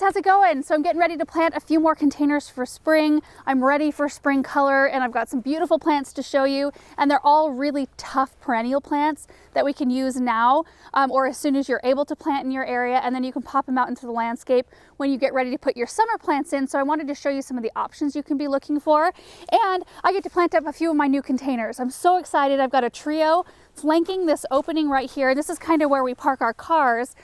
how's it going? So I'm getting ready to plant a few more containers for spring. I'm ready for spring color, and I've got some beautiful plants to show you, and they're all really tough perennial plants that we can use now or as soon as you're able to plant in your area, and then you can pop them out into the landscape when you get ready to put your summer plants in. So I wanted to show you some of the options you can be looking for, and I get to plant up a few of my new containers. I'm so excited. I've got a trio flanking this opening right here. This is kind of where we park our cars.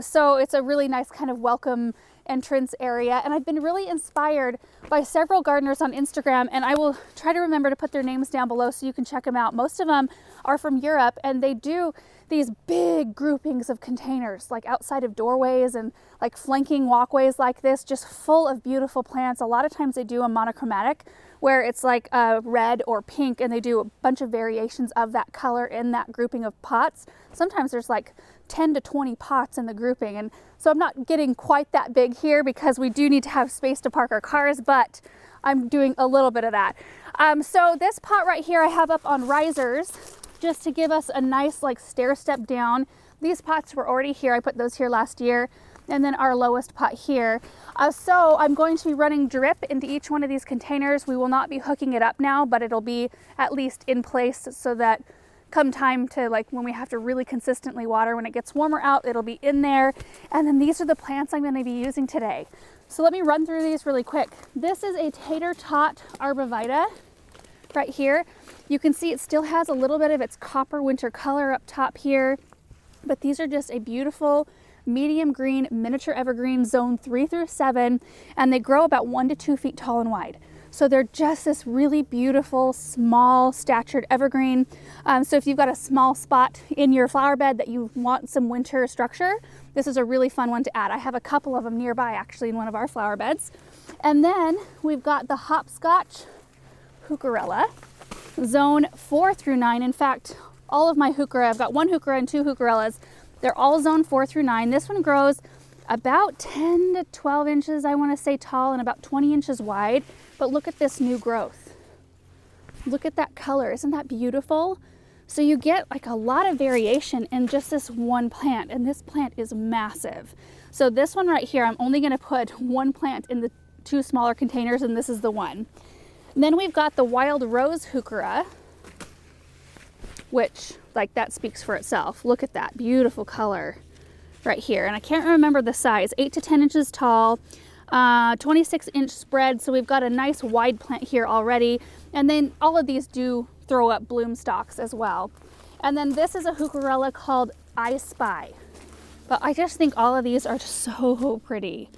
So it's a really nice kind of welcome entrance area, and I've been really inspired by several gardeners on Instagram, and I will try to remember to put their names down below so you can check them out. Most of them are from Europe, and they do these big groupings of containers like outside of doorways and like flanking walkways like this, just full of beautiful plants. A lot of times they do a monochromatic where it's like red or pink, and they do a bunch of variations of that color in that grouping of pots. Sometimes there's like 10 to 20 pots in the grouping, and so I'm not getting quite that big here because we do need to have space to park our cars, but I'm doing a little bit of that. So this pot right here I have up on risers just to give us a nice like stair step down. These pots were already here. I put those here last year, and then our lowest pot here. So I'm going to be running drip into each one of these containers. We will not be hooking it up now, but it'll be at least in place so that come time to like when we have to really consistently water when it gets warmer out, it'll be in there. And then these are the plants I'm going to be using today. So let me run through these really quick. This is a Tater tot Arbor Vita right here. You can see it still has a little bit of its copper winter color up top here, but these are just a beautiful medium green miniature evergreen, zone 3 through 7, and they grow about 1 to 2 feet tall and wide. So they're just this really beautiful, small statured evergreen. So if you've got a small spot in your flower bed that you want some winter structure, this is a really fun one to add. I have a couple of them nearby actually in one of our flower beds. And then we've got the Hopscotch Hookerella, zone 4 through 9. In fact, all of my Heuchera, I've got 1 Heuchera and 2 Heucherellas. They're all zone 4 through 9. This one grows about 10 to 12 inches, I want to say, tall and about 20 inches wide. But look at this new growth. Look at that color. Isn't that beautiful? So you get like a lot of variation in just this one plant, and this plant is massive. So this one right here, I'm only going to put 1 plant in the 2 smaller containers, and this is the one. And then we've got the Wild Rose Heuchera, which like that speaks for itself. Look at that beautiful color right here. And I can't remember the size, 8 to 10 inches tall, 26-inch spread. So we've got a nice wide plant here already. And then all of these do throw up bloom stalks as well. And then this is a Heucherella called I Spy. But I just think all of these are just so pretty.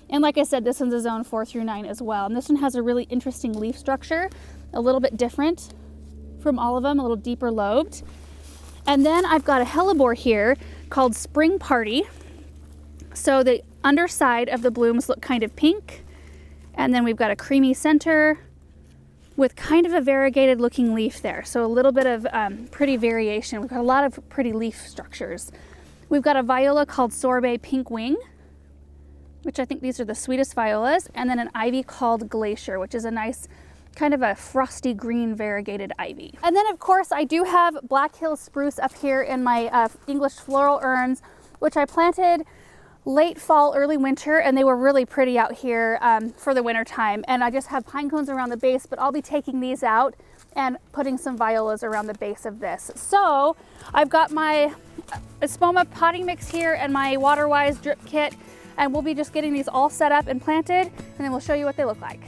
And like I said, this one's a zone 4 through 9 as well. And this one has a really interesting leaf structure, a little bit different from all of them, a little deeper lobed. And then I've got a Hellebore here called Spring Party. So the underside of the blooms look kind of pink, and then we've got a creamy center with kind of a variegated looking leaf there. So a little bit of pretty variation. We've got a lot of pretty leaf structures. We've got a Viola called Sorbet Pink Wing, which I think these are the sweetest violas, and then an ivy called Glacier, which is a nice kind of a frosty green variegated ivy. And then of course I do have Black Hills spruce up here in my English floral urns, which I planted late fall, early winter, and they were really pretty out here for the winter time. And I just have pine cones around the base, but I'll be taking these out and putting some violas around the base of this. So I've got my Espoma potting mix here and my Waterwise drip kit, and we'll be just getting these all set up and planted, and then we'll show you what they look like.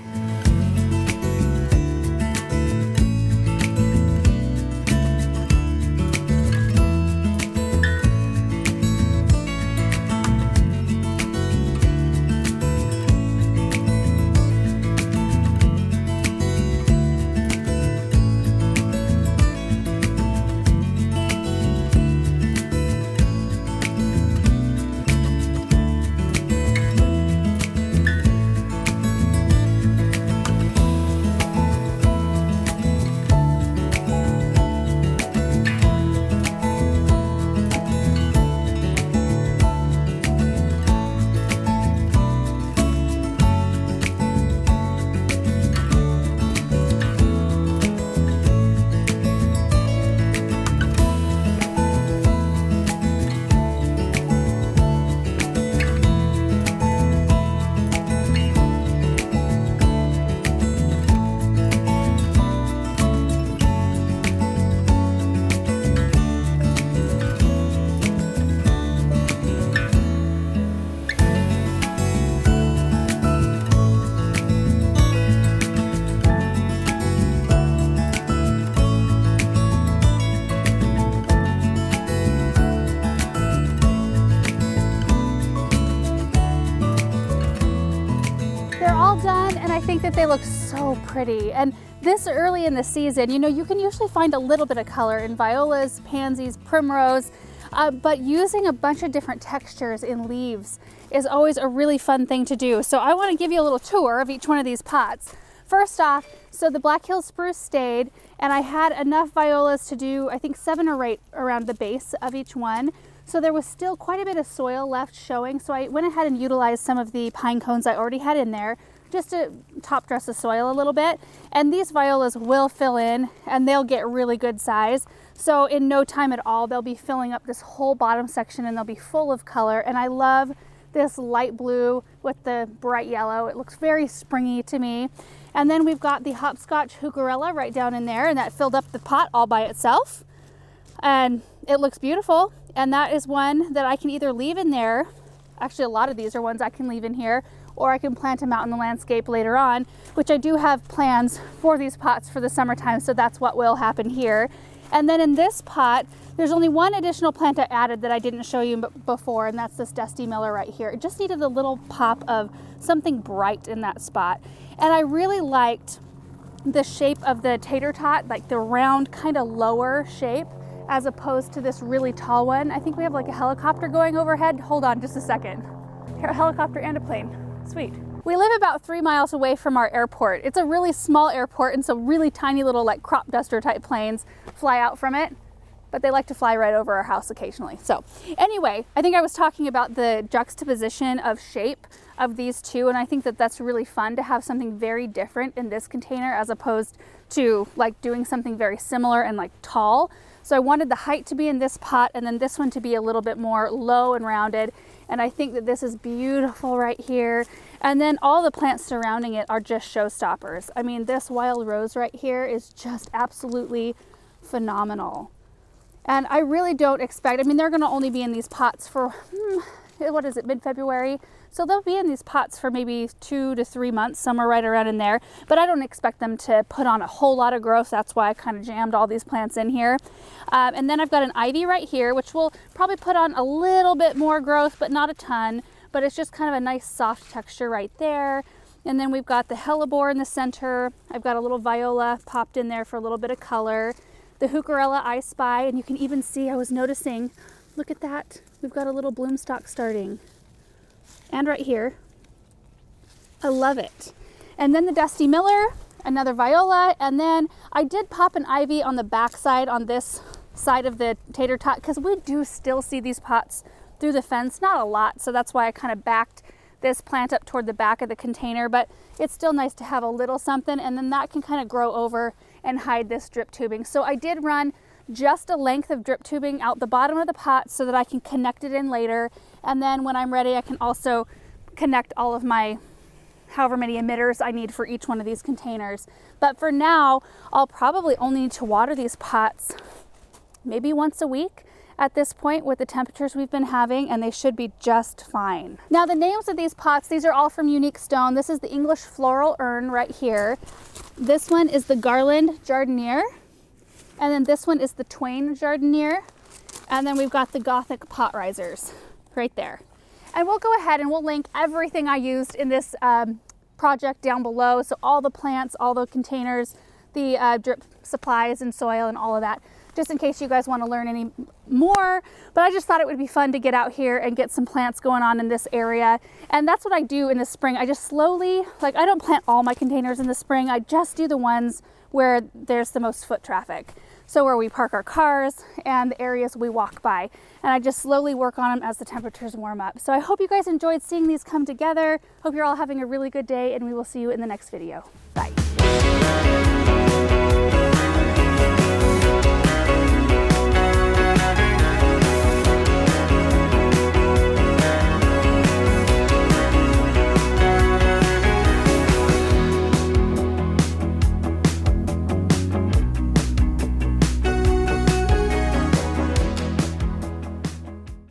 and I think that they look so pretty. And this early in the season, you know, you can usually find a little bit of color in violas, pansies, primrose, but using a bunch of different textures in leaves is always a really fun thing to do. So I want to give you a little tour of each one of these pots. First off, so the Black Hills spruce stayed, and I had enough violas to do, I think 7 or 8 around the base of each one. So there was still quite a bit of soil left showing. So I went ahead and utilized some of the pine cones I already had in there just to top dress the soil a little bit. And these violas will fill in and they'll get really good size. So in no time at all, they'll be filling up this whole bottom section and they'll be full of color. And I love this light blue with the bright yellow. It looks very springy to me. And then we've got the Hopscotch Hookerella right down in there, and that filled up the pot all by itself. And it looks beautiful. And that is one that I can either leave in there. Actually, a lot of these are ones I can leave in here, or I can plant them out in the landscape later on, which I do have plans for these pots for the summertime. So that's what will happen here. And then in this pot, there's only one additional plant I added that I didn't show you before, and that's this Dusty Miller right here. It just needed a little pop of something bright in that spot. And I really liked the shape of the tater tot, like the round kind of lower shape, as opposed to this really tall one. I think we have like a helicopter going overhead. Hold on just a second. Here, a helicopter and a plane. Sweet. We live about 3 miles away from our airport. It's a really small airport, and so really tiny little like crop duster type planes fly out from it, but they like to fly right over our house occasionally. So anyway, I think I was talking about the juxtaposition of shape of these two, and I think that that's really fun to have something very different in this container as opposed to like doing something very similar and like tall. So I wanted the height to be in this pot and then this one to be a little bit more low and rounded. And I think that this is beautiful right here. And then all the plants surrounding it are just showstoppers. I mean, this wild rose right here is just absolutely phenomenal. And I really don't expect, I mean, they're gonna only be in these pots for, what is it, mid-February? So they'll be in these pots for maybe 2 to 3 months, somewhere right around in there. But I don't expect them to put on a whole lot of growth. That's why I kind of jammed all these plants in here. And then I've got an ivy right here, which will probably put on a little bit more growth, but not a ton. But it's just kind of a nice soft texture right there. And then we've got the Hellebore in the center. I've got a little Viola popped in there for a little bit of color. The Heuchera I spy, and you can even see, I was noticing, look at that. We've got a little bloom stalk starting. And right here. I love it. And then the Dusty Miller, another Viola, and then I did pop an ivy on the back side on this side of the tater tot because we do still see these pots through the fence, not a lot, so that's why I kind of backed this plant up toward the back of the container, but it's still nice to have a little something, and then that can kind of grow over and hide this drip tubing. So I did run just a length of drip tubing out the bottom of the pot so that I can connect it in later, and then when I'm ready I can also connect all of my however many emitters I need for each one of these containers. But for now, I'll probably only need to water these pots maybe once a week at this point with the temperatures we've been having, and they should be just fine. Now the names of these pots, these are all from Unique Stone. This is the English Floral Urn right here. This one is the Garland Jardiniere, and then this one is the Twain Jardiniere, and then we've got the Gothic Pot Risers right there. And we'll go ahead and we'll link everything I used in this project down below. So all the plants, all the containers, the drip supplies and soil and all of that, just in case you guys want to learn any more. But I just thought it would be fun to get out here and get some plants going on in this area. And that's what I do in the spring. I just slowly, like I don't plant all my containers in the spring. I just do the ones where there's the most foot traffic. So where we park our cars and the areas we walk by. And I just slowly work on them as the temperatures warm up. So I hope you guys enjoyed seeing these come together. Hope you're all having a really good day, and we will see you in the next video. Bye.